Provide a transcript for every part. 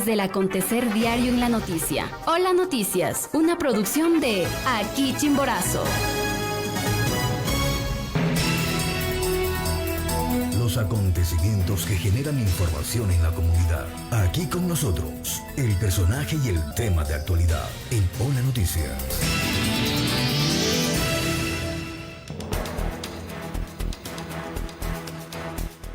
Del acontecer diario en la noticia. Hola Noticias, una producción de Aquí Chimborazo. Los acontecimientos que generan información en la comunidad. Aquí con nosotros, el personaje y el tema de actualidad en Hola Noticias.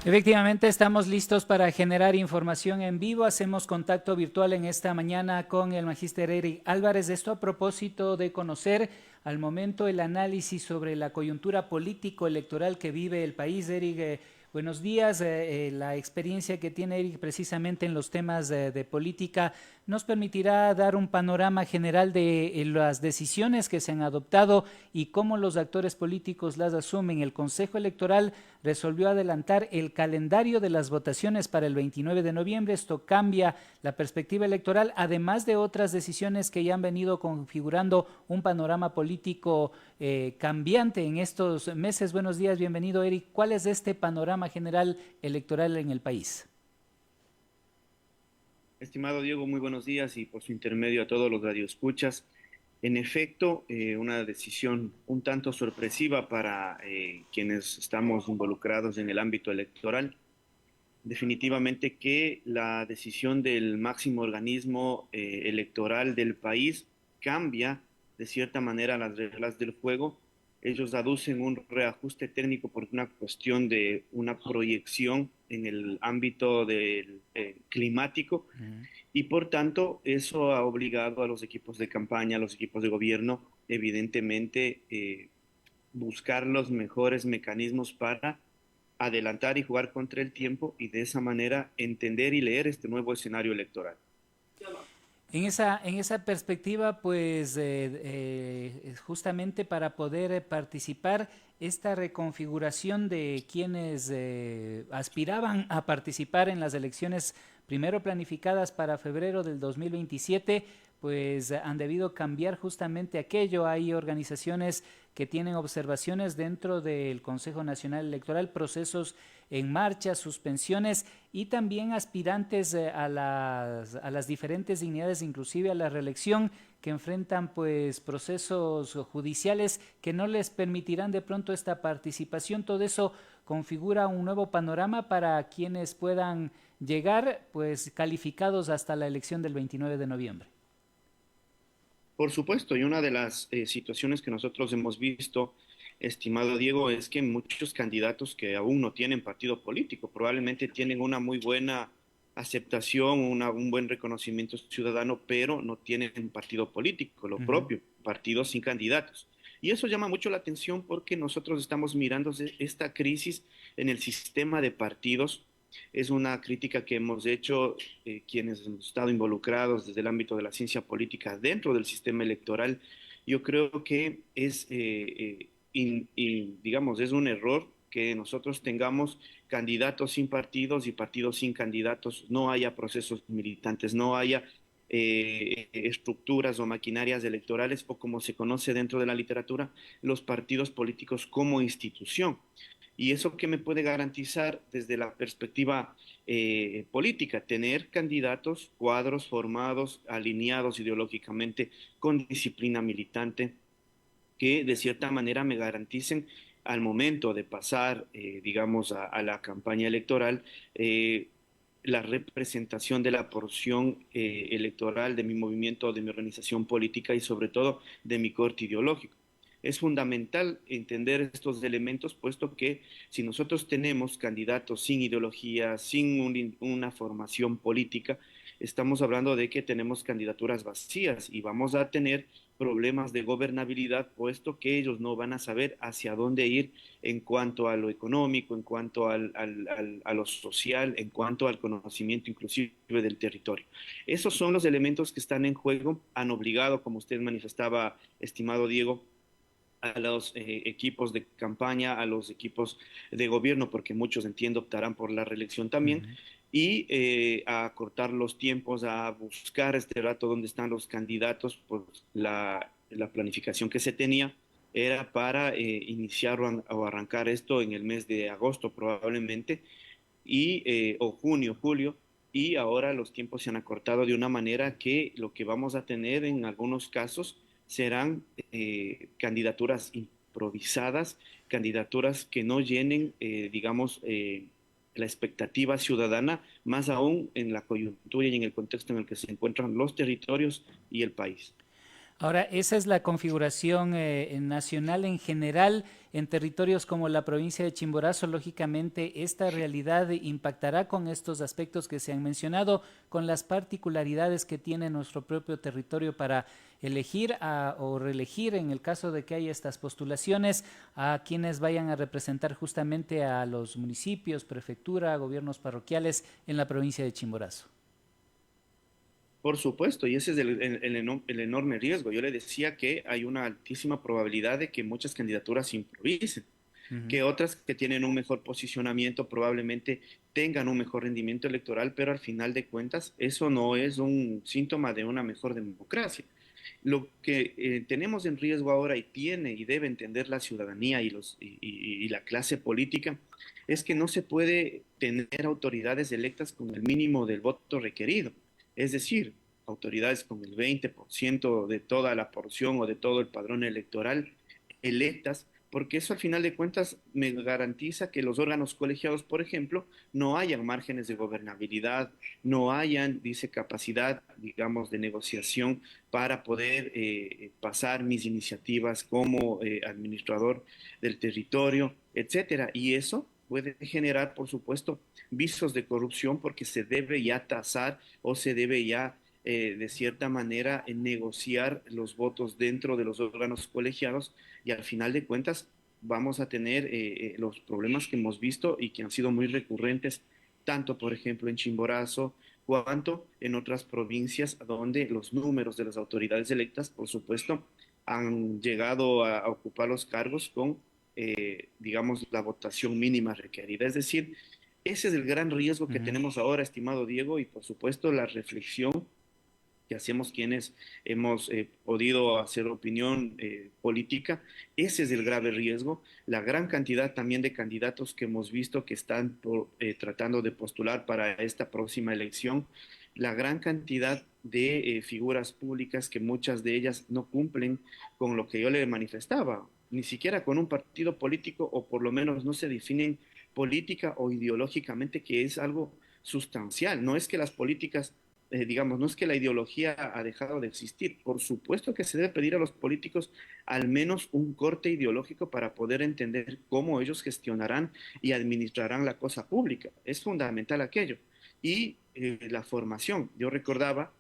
Efectivamente, estamos listos para generar información en vivo. Hacemos contacto virtual en esta mañana con el magíster Eric Álvarez. Esto a propósito de conocer al momento el análisis sobre la coyuntura político-electoral que vive el país. Eric, buenos días. La experiencia que tiene Eric precisamente en los temas de política nos permitirá dar un panorama general de las decisiones que se han adoptado y cómo los actores políticos las asumen. El Consejo Electoral resolvió adelantar el calendario de las votaciones para el 29 de noviembre. Esto cambia la perspectiva electoral, además de otras decisiones que ya han venido configurando un panorama político cambiante en estos meses. Buenos días, bienvenido Eric. ¿Cuál es este panorama general electoral en el país? Estimado Diego, muy buenos días y por su intermedio a todos los radioescuchas. En efecto, una decisión un tanto sorpresiva para quienes estamos involucrados en el ámbito electoral. Definitivamente que la decisión del máximo organismo electoral del país cambia de cierta manera las reglas del juego. Ellos aducen un reajuste técnico por una cuestión de una proyección en el ámbito del climático. Y por tanto, eso ha obligado a los equipos de campaña, a los equipos de gobierno, evidentemente, buscar los mejores mecanismos para adelantar y jugar contra el tiempo y de esa manera entender y leer este nuevo escenario electoral. En esa perspectiva, pues justamente para poder participar, esta reconfiguración de quienes aspiraban a participar en las elecciones primero planificadas para febrero del 2027, pues han debido cambiar justamente aquello. Hay organizaciones que tienen observaciones dentro del Consejo Nacional Electoral, procesos en marcha, suspensiones y también aspirantes a las diferentes dignidades, inclusive a la reelección, que enfrentan pues procesos judiciales que no les permitirán de pronto esta participación. Todo eso configura un nuevo panorama para quienes puedan llegar pues calificados hasta la elección del 29 de noviembre. Por supuesto, y una de las situaciones que nosotros hemos visto, estimado Diego, es que muchos candidatos que aún no tienen partido político, probablemente tienen una muy buena aceptación, un buen reconocimiento ciudadano, pero no tienen un partido político, lo propio, partidos sin candidatos. Y eso llama mucho la atención porque nosotros estamos mirando esta crisis en el sistema de partidos. Es una crítica que hemos hecho quienes hemos estado involucrados desde el ámbito de la ciencia política dentro del sistema electoral. Yo creo que es, digamos, es un error que nosotros tengamos candidatos sin partidos y partidos sin candidatos, no haya procesos militantes, no haya estructuras o maquinarias electorales o como se conoce dentro de la literatura, los partidos políticos como institución. ¿Y eso qué me puede garantizar desde la perspectiva política? Tener candidatos, cuadros formados, alineados ideológicamente con disciplina militante, que de cierta manera me garanticen al momento de pasar, digamos, a la campaña electoral, la representación de la porción electoral de mi movimiento, de mi organización política y sobre todo de mi corte ideológico. Es fundamental entender estos elementos, puesto que si nosotros tenemos candidatos sin ideología, sin una formación política, estamos hablando de que tenemos candidaturas vacías y vamos a tener problemas de gobernabilidad, puesto que ellos no van a saber hacia dónde ir en cuanto a lo económico, en cuanto a lo social, en cuanto al conocimiento inclusive del territorio. Esos son los elementos que están en juego, han obligado, como usted manifestaba, estimado Diego, a los equipos de campaña, a los equipos de gobierno, porque muchos, entiendo, optarán por la reelección también, y a cortar los tiempos, a buscar este rato dónde están los candidatos, pues la planificación que se tenía era para iniciar o arrancar esto en el mes de agosto probablemente, y, o junio, julio, y ahora los tiempos se han acortado de una manera que lo que vamos a tener en algunos casos serán candidaturas improvisadas, candidaturas que no llenen, digamos, la expectativa ciudadana, más aún en la coyuntura y en el contexto en el que se encuentran los territorios y el país. Ahora, esa es la configuración nacional en general. En territorios como la provincia de Chimborazo, lógicamente, esta realidad impactará con estos aspectos que se han mencionado, con las particularidades que tiene nuestro propio territorio para elegir o reelegir, en el caso de que haya estas postulaciones, a quienes vayan a representar justamente a los municipios, prefectura, gobiernos parroquiales en la provincia de Chimborazo. Por supuesto, y ese es el enorme riesgo. Yo le decía que hay una altísima probabilidad de que muchas candidaturas se improvisen, que otras que tienen un mejor posicionamiento probablemente tengan un mejor rendimiento electoral, pero al final de cuentas eso no es un síntoma de una mejor democracia. Lo que tenemos en riesgo ahora y tiene y debe entender la ciudadanía y la clase política es que no se puede tener autoridades electas con el mínimo del voto requerido. Es decir, autoridades con el 20% de toda la porción o de todo el padrón electoral electas, porque eso al final de cuentas me garantiza que los órganos colegiados, por ejemplo, no hayan márgenes de gobernabilidad, no hayan, dice, capacidad, digamos, de negociación para poder pasar mis iniciativas como administrador del territorio, etcétera. Y eso puede generar, por supuesto, visos de corrupción porque se debe ya tasar o se debe ya, de cierta manera, negociar los votos dentro de los órganos colegiados y al final de cuentas vamos a tener los problemas que hemos visto y que han sido muy recurrentes, tanto, por ejemplo, en Chimborazo, cuanto en otras provincias donde los números de las autoridades electas, por supuesto, han llegado a ocupar los cargos con, digamos, la votación mínima requerida. Es decir, ese es el gran riesgo que tenemos ahora, estimado Diego, y por supuesto la reflexión que hacemos quienes hemos podido hacer opinión política. Ese es el grave riesgo. La gran cantidad también de candidatos que hemos visto que están tratando de postular para esta próxima elección, la gran cantidad de figuras públicas que muchas de ellas no cumplen con lo que yo le manifestaba, ni siquiera con un partido político o por lo menos no se definen política o ideológicamente, que es algo sustancial. No es que las políticas, digamos, no es que la ideología ha dejado de existir. Por supuesto que se debe pedir a los políticos al menos un corte ideológico para poder entender cómo ellos gestionarán y administrarán la cosa pública. Es fundamental aquello. Y la formación. Yo recordaba,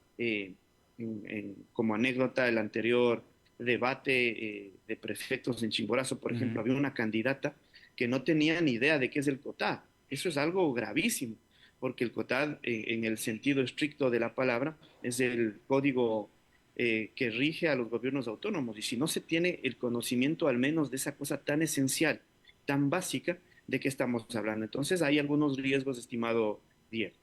como anécdota, el anterior debate de prefectos en Chimborazo, por ejemplo, había una candidata que no tenía ni idea de qué es el COTAD. Eso es algo gravísimo, porque el COTAD, en el sentido estricto de la palabra, es el código que rige a los gobiernos autónomos. Y si no se tiene el conocimiento al menos de esa cosa tan esencial, tan básica, ¿de qué estamos hablando? Entonces hay algunos riesgos, estimado Diego.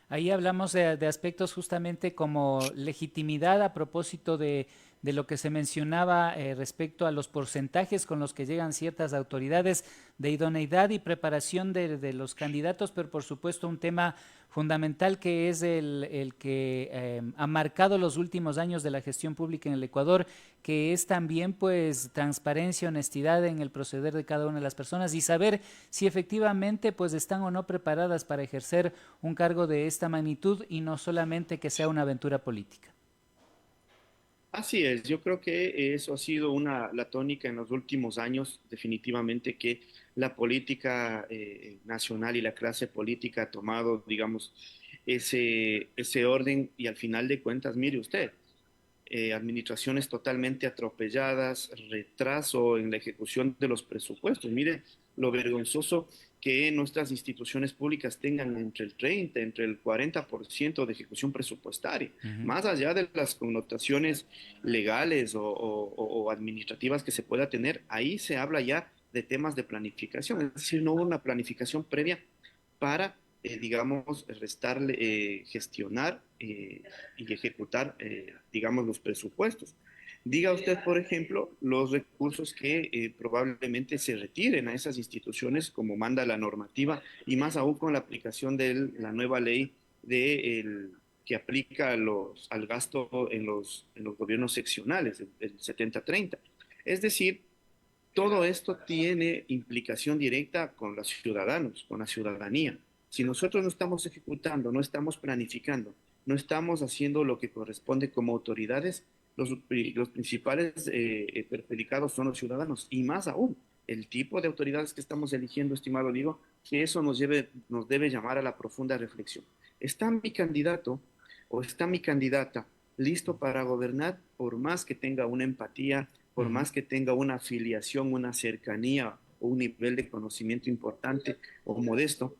Ahí hablamos de aspectos justamente como legitimidad a propósito de lo que se mencionaba respecto a los porcentajes con los que llegan ciertas autoridades de idoneidad y preparación de los candidatos, pero por supuesto un tema fundamental que es el que ha marcado los últimos años de la gestión pública en el Ecuador, que es también pues transparencia, honestidad en el proceder de cada una de las personas y saber si efectivamente pues están o no preparadas para ejercer un cargo de esta magnitud y no solamente que sea una aventura política. Así es, yo creo que eso ha sido la tónica en los últimos años, definitivamente que la política nacional y la clase política ha tomado, digamos, ese orden y al final de cuentas, mire usted, administraciones totalmente atropelladas, retraso en la ejecución de los presupuestos. Mire lo vergonzoso que nuestras instituciones públicas tengan entre el 30, entre el 40% de ejecución presupuestaria, más allá de las connotaciones legales o administrativas que se pueda tener, ahí se habla ya de temas de planificación, es decir, no hubo una planificación previa para, digamos, restarle, gestionar y ejecutar, digamos, los presupuestos. Diga usted, por ejemplo, los recursos que probablemente se retiren a esas instituciones como manda la normativa y más aún con la aplicación de la nueva ley que aplica al gasto en los gobiernos seccionales, el 70-30. Es decir, todo esto tiene implicación directa con los ciudadanos, con la ciudadanía. Si nosotros no estamos ejecutando, no estamos planificando, no estamos haciendo lo que corresponde como autoridades, los principales perjudicados son los ciudadanos. Y más aún, el tipo de autoridades que estamos eligiendo, estimado Diego, que eso nos debe llamar a la profunda reflexión. ¿Está mi candidato o está mi candidata listo para gobernar por más que tenga una empatía, por más que tenga una afiliación, una cercanía o un nivel de conocimiento importante o modesto?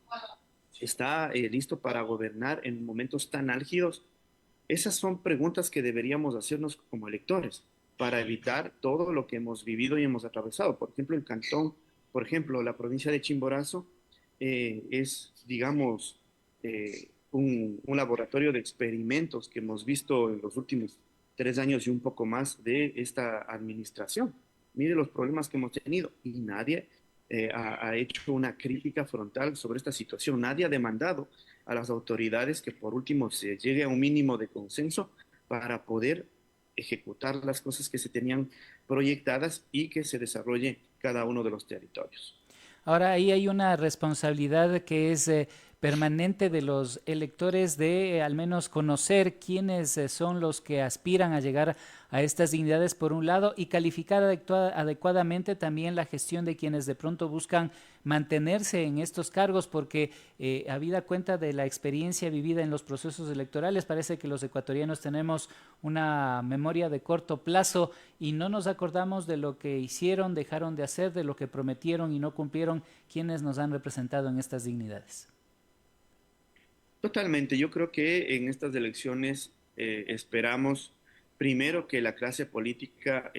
¿Está listo para gobernar en momentos tan álgidos? Esas son preguntas que deberíamos hacernos como electores para evitar todo lo que hemos vivido y hemos atravesado. Por ejemplo, el cantón, por ejemplo, la provincia de Chimborazo es, digamos, un laboratorio de experimentos que hemos visto en los últimos 3 años y un poco más de esta administración. Mire los problemas que hemos tenido y nadie ha hecho una crítica frontal sobre esta situación. Nadie ha demandado a las autoridades que por último se llegue a un mínimo de consenso para poder ejecutar las cosas que se tenían proyectadas y que se desarrolle cada uno de los territorios. Ahora, ahí hay una responsabilidad que es permanente de los electores de al menos conocer quiénes son los que aspiran a llegar a estas dignidades por un lado y calificar adecuadamente también la gestión de quienes de pronto buscan mantenerse en estos cargos, porque habida cuenta de la experiencia vivida en los procesos electorales, parece que los ecuatorianos tenemos una memoria de corto plazo y no nos acordamos de lo que hicieron, dejaron de hacer, de lo que prometieron y no cumplieron quienes nos han representado en estas dignidades. Totalmente, yo creo que en estas elecciones esperamos primero que la clase política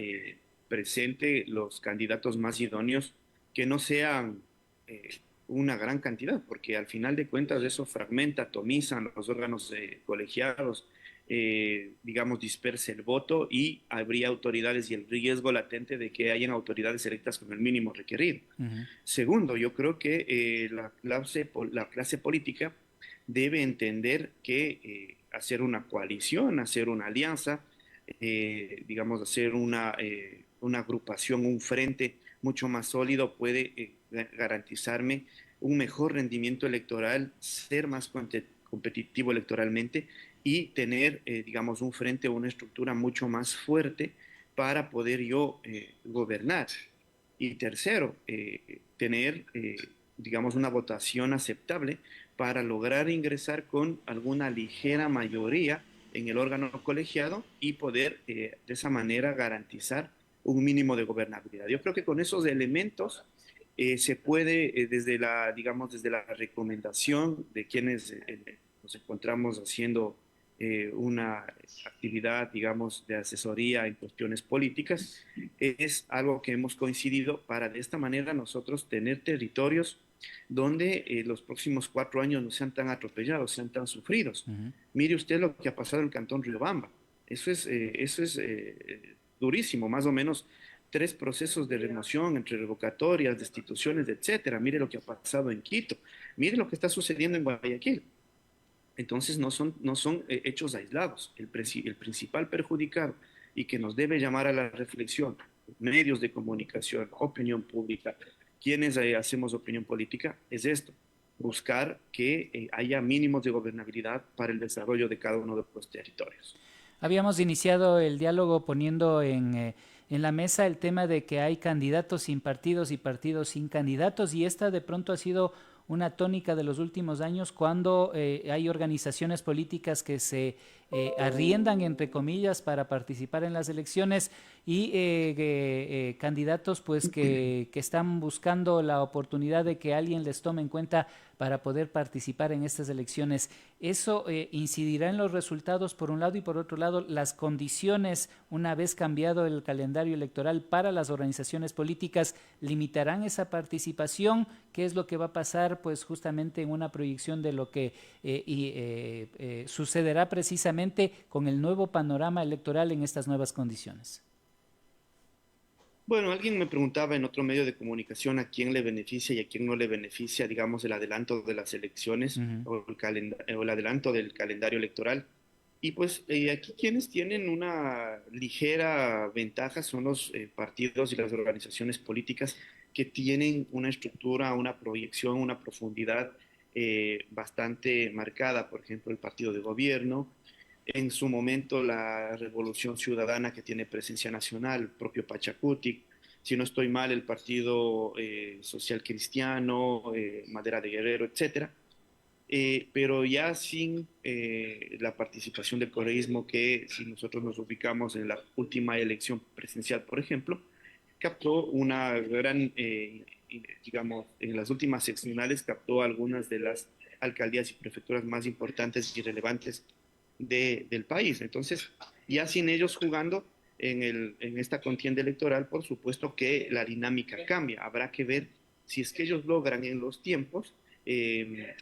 presente los candidatos más idóneos, que no sean una gran cantidad, porque al final de cuentas eso fragmenta, atomiza los órganos colegiados, digamos, dispersa el voto y habría autoridades y el riesgo latente de que hayan autoridades electas con el mínimo requerido. Segundo, yo creo que la clase política debe entender que hacer una coalición, hacer una alianza, digamos, hacer una agrupación, un frente mucho más sólido puede garantizarme un mejor rendimiento electoral, ser más competitivo electoralmente y tener, digamos, un frente o una estructura mucho más fuerte para poder yo gobernar. Y tercero, tener, digamos, una votación aceptable para lograr ingresar con alguna ligera mayoría en el órgano colegiado y poder de esa manera garantizar un mínimo de gobernabilidad. Yo creo que con esos elementos se puede, digamos, desde la recomendación de quienes nos encontramos haciendo una actividad, digamos, de asesoría en cuestiones políticas, es algo que hemos coincidido para de esta manera nosotros tener territorios donde los próximos 4 años no sean tan atropellados, sean tan sufridos. Mire usted lo que ha pasado en el Cantón Riobamba. Eso es durísimo, más o menos 3 procesos de remoción entre revocatorias, destituciones, etcétera. Mire lo que ha pasado en Quito. Mire lo que está sucediendo en Guayaquil. Entonces no son hechos aislados. El principal perjudicado y que nos debe llamar a la reflexión, medios de comunicación, opinión pública, quienes hacemos opinión política, es esto: buscar que haya mínimos de gobernabilidad para el desarrollo de cada uno de los territorios. Habíamos iniciado el diálogo poniendo en la mesa el tema de que hay candidatos sin partidos y partidos sin candidatos, y esta de pronto ha sido una tónica de los últimos años cuando hay organizaciones políticas que se arriendan, entre comillas, para participar en las elecciones y candidatos pues que están buscando la oportunidad de que alguien les tome en cuenta para poder participar en estas elecciones. Eso incidirá en los resultados por un lado, y por otro lado las condiciones, una vez cambiado el calendario electoral para las organizaciones políticas, limitarán esa participación. ¿Qué es lo que va a pasar? Pues justamente en una proyección de lo que sucederá precisamente con el nuevo panorama electoral en estas nuevas condiciones. Bueno, alguien me preguntaba en otro medio de comunicación a quién le beneficia y a quién no le beneficia, digamos, el adelanto de las elecciones Ujú. o el adelanto del calendario electoral. Y pues aquí quienes tienen una ligera ventaja son los partidos y las organizaciones políticas que tienen una estructura, una proyección, una profundidad bastante marcada. Por ejemplo, el partido de gobierno, en su momento la Revolución Ciudadana que tiene presencia nacional, el propio Pachacutic, si no estoy mal, el Partido Social Cristiano, Madera de Guerrero, etcétera, pero ya sin la participación del correísmo, que si nosotros nos ubicamos en la última elección presidencial, por ejemplo, captó una gran, digamos, en las últimas seccionales captó algunas de las alcaldías y prefecturas más importantes y relevantes del país. Entonces, ya sin ellos jugando en esta contienda electoral, por supuesto que la dinámica cambia. Habrá que ver si es que ellos logran en los tiempos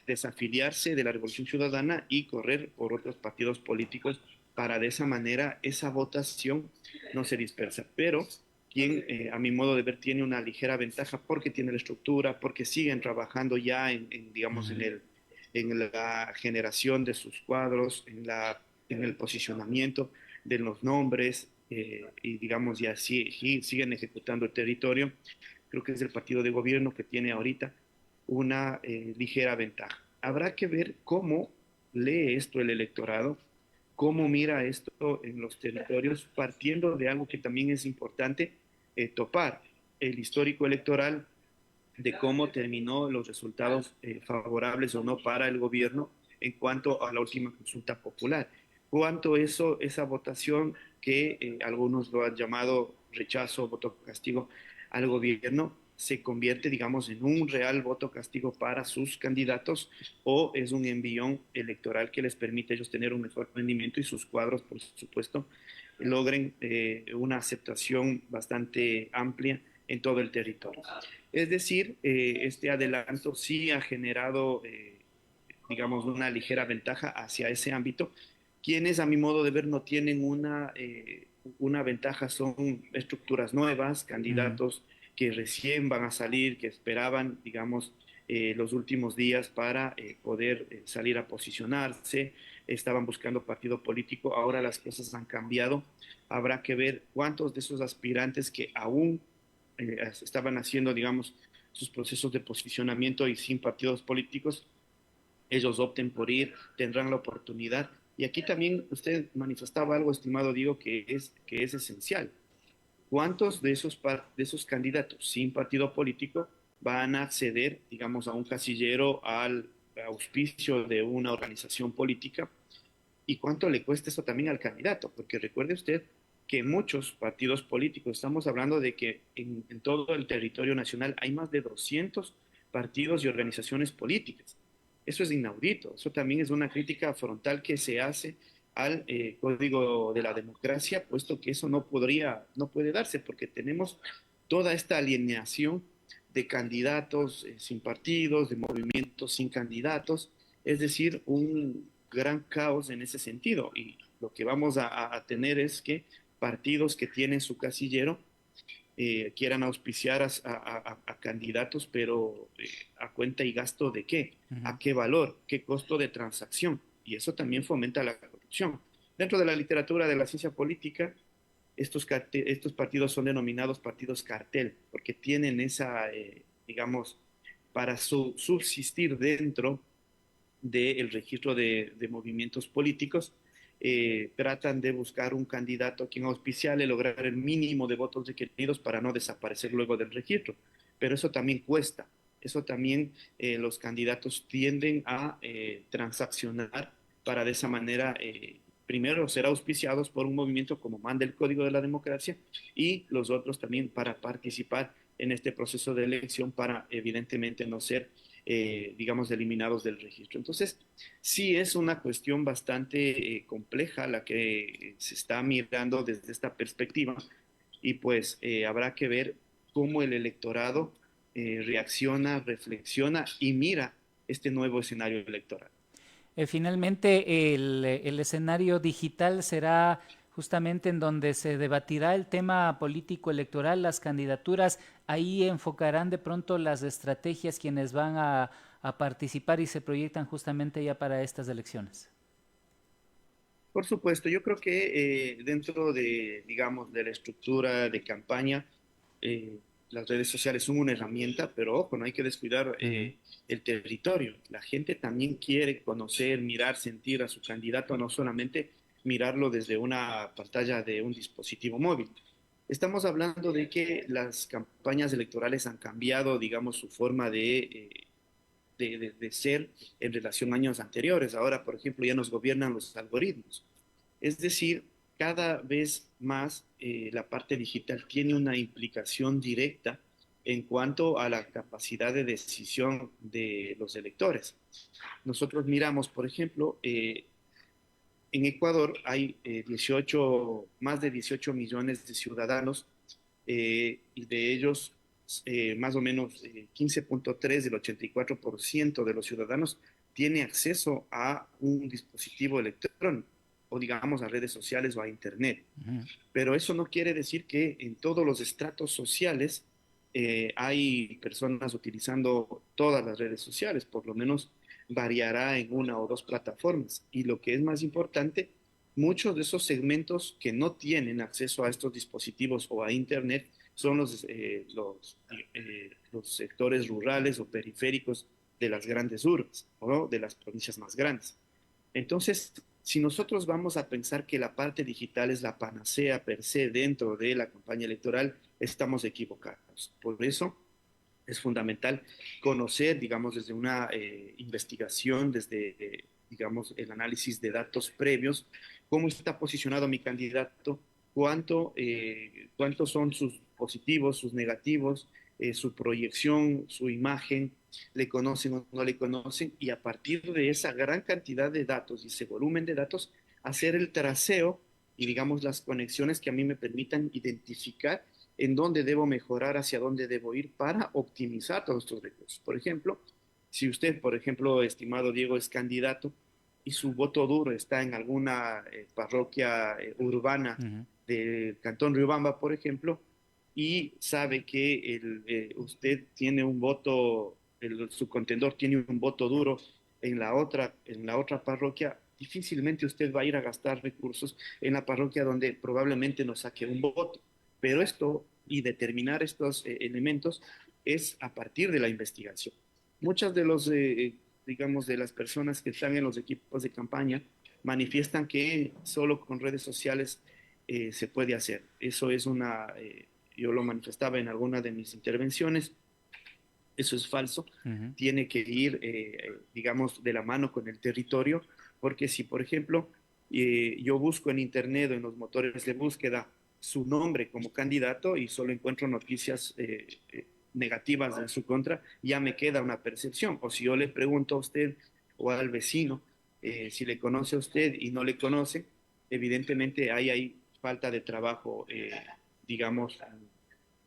desafiliarse de la Revolución Ciudadana y correr por otros partidos políticos para de esa manera esa votación no se dispersa. Pero quien, a mi modo de ver, tiene una ligera ventaja porque tiene la estructura, porque siguen trabajando ya digamos, Ujú. en la generación de sus cuadros, en el posicionamiento de los nombres, y digamos, ya siguen ejecutando el territorio. Creo que es el partido de gobierno que tiene ahorita una ligera ventaja. Habrá que ver cómo lee esto el electorado, cómo mira esto en los territorios, partiendo de algo que también es importante topar, el histórico electoral de cómo terminó los resultados favorables o no para el gobierno en cuanto a la última consulta popular. Cuánto esa votación que algunos lo han llamado rechazo, voto castigo al gobierno, se convierte, digamos, en un real voto castigo para sus candidatos o es un envión electoral que les permite a ellos tener un mejor rendimiento y sus cuadros, por supuesto, logren una aceptación bastante amplia en todo el territorio. Es decir, este adelanto sí ha generado, digamos, una ligera ventaja hacia ese ámbito. Quienes, a mi modo de ver, no tienen una ventaja son estructuras nuevas, Ujú. candidatos que recién van a salir, que esperaban, digamos, los últimos días para poder salir a posicionarse, estaban buscando partido político, ahora las cosas han cambiado. Habrá que ver cuántos de esos aspirantes que aún estaban haciendo, digamos, sus procesos de posicionamiento y sin partidos políticos, ellos opten por ir, tendrán la oportunidad. Y aquí también usted manifestaba algo, estimado Diego, que es esencial. ¿Cuántos de esos candidatos sin partido político van a acceder, digamos, a un casillero, al auspicio de una organización política? ¿Y cuánto le cuesta eso también al candidato? Porque recuerde usted que muchos partidos políticos, estamos hablando de que en todo el territorio nacional hay más de 200 partidos y organizaciones políticas. Eso es inaudito, eso también es una crítica frontal que se hace al código de la democracia, puesto que eso no puede darse, porque tenemos toda esta alineación de candidatos sin partidos, de movimientos sin candidatos, es decir, un gran caos en ese sentido. Y lo que vamos a tener es que partidos que tienen su casillero quieran auspiciar a candidatos, pero a cuenta y gasto de qué, Ujú. a qué valor, qué costo de transacción. Y eso también fomenta la corrupción. Dentro de la literatura de la ciencia política, estos partidos son denominados partidos cartel, porque tienen esa, digamos, para subsistir dentro del registro de movimientos políticos, tratan de buscar un candidato a quien auspiciarle, lograr el mínimo de votos requeridos para no desaparecer luego del registro. Pero eso también cuesta, eso también los candidatos tienden a transaccionar para de esa manera, primero, ser auspiciados por un movimiento como manda el Código de la Democracia y los otros también para participar en este proceso de elección para evidentemente no ser digamos, eliminados del registro. Entonces, sí es una cuestión bastante compleja la que se está mirando desde esta perspectiva y pues habrá que ver cómo el electorado reacciona, reflexiona y mira este nuevo escenario electoral. Finalmente, el escenario digital será justamente en donde se debatirá el tema político electoral, las candidaturas. Ahí enfocarán de pronto las estrategias quienes van a participar y se proyectan justamente ya para estas elecciones. Por supuesto, yo creo que dentro de, digamos, de la estructura de campaña, las redes sociales son una herramienta, pero ojo, no hay que descuidar Ujú. el territorio. La gente también quiere conocer, mirar, sentir a su candidato, no solamente mirarlo desde una pantalla de un dispositivo móvil. Estamos hablando de que las campañas electorales han cambiado, digamos, su forma de ser en relación a años anteriores. Ahora, por ejemplo, ya nos gobiernan los algoritmos. Es decir, cada vez más la parte digital tiene una implicación directa en cuanto a la capacidad de decisión de los electores. Nosotros miramos, por ejemplo, en Ecuador hay 18, más de 18 millones de ciudadanos y de ellos más o menos 15.3 del 84% de los ciudadanos tiene acceso a un dispositivo electrónico o digamos a redes sociales o a internet. Ujú. Pero eso no quiere decir que en todos los estratos sociales hay personas utilizando todas las redes sociales, por lo menos variará en una o dos plataformas. Y lo que es más importante, muchos de esos segmentos que no tienen acceso a estos dispositivos o a Internet son los sectores rurales o periféricos de las grandes urbes o de las provincias más grandes. Entonces, si nosotros vamos a pensar que la parte digital es la panacea per se dentro de la campaña electoral, estamos equivocados. Por eso es fundamental conocer, digamos, desde una investigación, desde, digamos, el análisis de datos previos, cómo está posicionado mi candidato, cuántos son sus positivos, sus negativos, su proyección, su imagen, le conocen o no le conocen, y a partir de esa gran cantidad de datos y ese volumen de datos, hacer el traceo y, digamos, las conexiones que a mí me permitan identificar en dónde debo mejorar, hacia dónde debo ir para optimizar todos estos recursos. Por ejemplo, si usted, por ejemplo, estimado Diego, es candidato y su voto duro está en alguna parroquia urbana Ujú. del Cantón Riobamba, por ejemplo, y sabe que usted tiene un voto, su contendor tiene un voto duro en la otra parroquia, difícilmente usted va a ir a gastar recursos en la parroquia donde probablemente no saque un voto. Pero esto y determinar estos elementos es a partir de la investigación. Muchas de los, digamos, de las personas que están en los equipos de campaña manifiestan que solo con redes sociales se puede hacer. Eso es yo lo manifestaba en alguna de mis intervenciones, eso es falso, Ujú. tiene que ir, digamos, de la mano con el territorio, porque si, por ejemplo, yo busco en Internet o en los motores de búsqueda su nombre como candidato y solo encuentro noticias negativas en su contra, ya me queda una percepción. O si yo le pregunto a usted o al vecino si le conoce a usted y no le conoce, evidentemente hay falta de trabajo, digamos,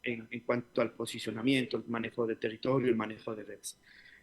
en cuanto al posicionamiento, el manejo de territorio, el manejo de redes.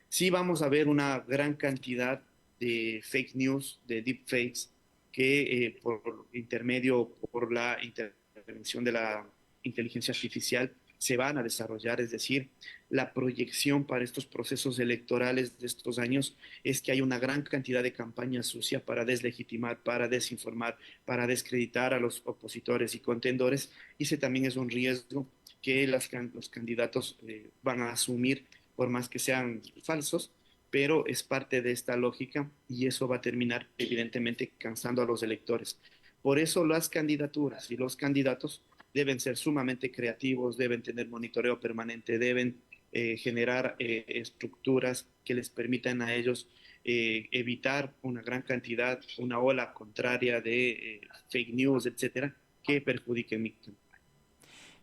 Sí vamos a ver una gran cantidad de fake news, de deepfakes, que por intermedio, por la intervención de la inteligencia artificial, se van a desarrollar. Es decir, la proyección para estos procesos electorales de estos años es que hay una gran cantidad de campaña sucia para deslegitimar, para desinformar, para descreditar a los opositores y contendores. Y ese también es un riesgo que los candidatos van a asumir, por más que sean falsos, pero es parte de esta lógica y eso va a terminar evidentemente cansando a los electores. Por eso las candidaturas y los candidatos deben ser sumamente creativos, deben tener monitoreo permanente, deben generar estructuras que les permitan a ellos evitar una gran cantidad, una ola contraria de fake news, etcétera, que perjudiquen mi campaña.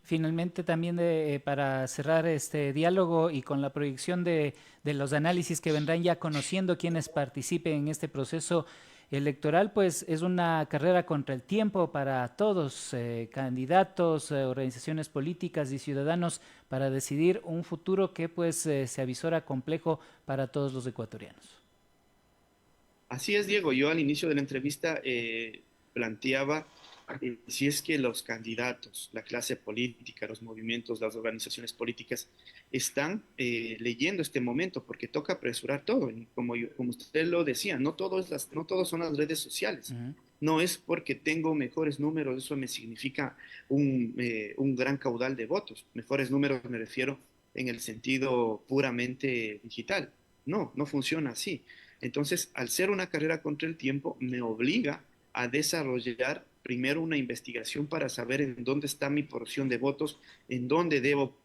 Finalmente, también para cerrar este diálogo y con la proyección de los análisis que vendrán ya conociendo quienes participen en este proceso electoral, pues es una carrera contra el tiempo para todos, candidatos, organizaciones políticas y ciudadanos, para decidir un futuro que pues se avisora complejo para todos los ecuatorianos. Así es, Diego. Yo al inicio de la entrevista planteaba si es que los candidatos, la clase política, los movimientos, las organizaciones políticas están leyendo este momento, porque toca apresurar todo. Y como usted lo decía, no todos son las redes sociales. Ujú. No es porque tengo mejores números, eso me significa un gran caudal de votos. Mejores números me refiero en el sentido puramente digital. No, no funciona así. Entonces, al ser una carrera contra el tiempo, me obliga a desarrollar primero una investigación para saber en dónde está mi porción de votos, en dónde debo,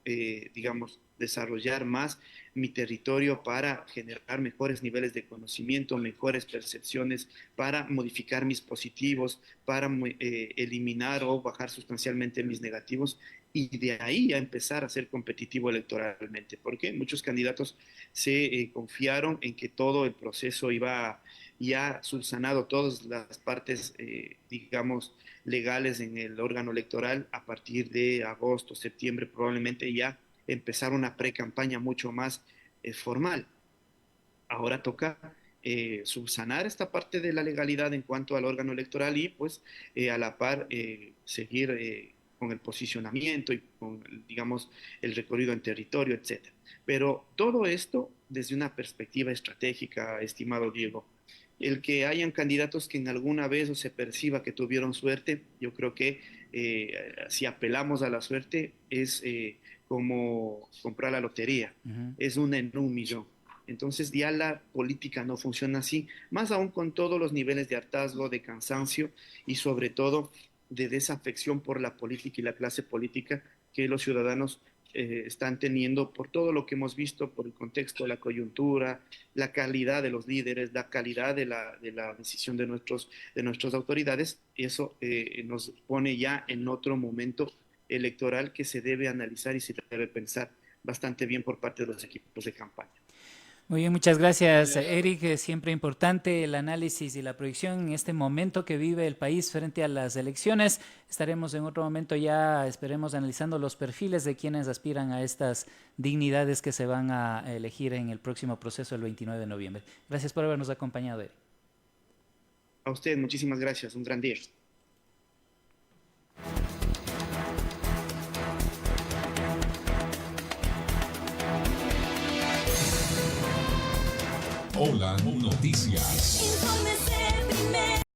digamos, desarrollar más mi territorio para generar mejores niveles de conocimiento, mejores percepciones, para modificar mis positivos, para eliminar o bajar sustancialmente mis negativos y de ahí a empezar a ser competitivo electoralmente, porque muchos candidatos se confiaron en que todo el proceso iba ya subsanado todas las partes, digamos, legales en el órgano electoral a partir de agosto, septiembre, probablemente ya empezar una pre-campaña mucho más formal. Ahora toca subsanar esta parte de la legalidad en cuanto al órgano electoral y pues a la par seguir con el posicionamiento y con, digamos, el recorrido en territorio, etcétera. Pero todo esto desde una perspectiva estratégica, estimado Diego. El que hayan candidatos que en alguna vez o se perciba que tuvieron suerte, yo creo que si apelamos a la suerte es como comprar la lotería, Ujú. es una en un millón. Entonces ya la política no funciona así, más aún con todos los niveles de hartazgo, de cansancio y sobre todo de desafección por la política y la clase política que los ciudadanos están teniendo por todo lo que hemos visto, por el contexto, la coyuntura, la calidad de los líderes, la calidad de la decisión de nuestras autoridades. Y eso nos pone ya en otro momento electoral que se debe analizar y se debe pensar bastante bien por parte de los equipos de campaña. Muy bien, muchas gracias, Eric. Es siempre importante el análisis y la proyección en este momento que vive el país frente a las elecciones. Estaremos en otro momento ya, esperemos, analizando los perfiles de quienes aspiran a estas dignidades que se van a elegir en el próximo proceso el 29 de noviembre. Gracias por habernos acompañado, Eric. A usted, muchísimas gracias. Un gran día. Hola Noticias. Infórmese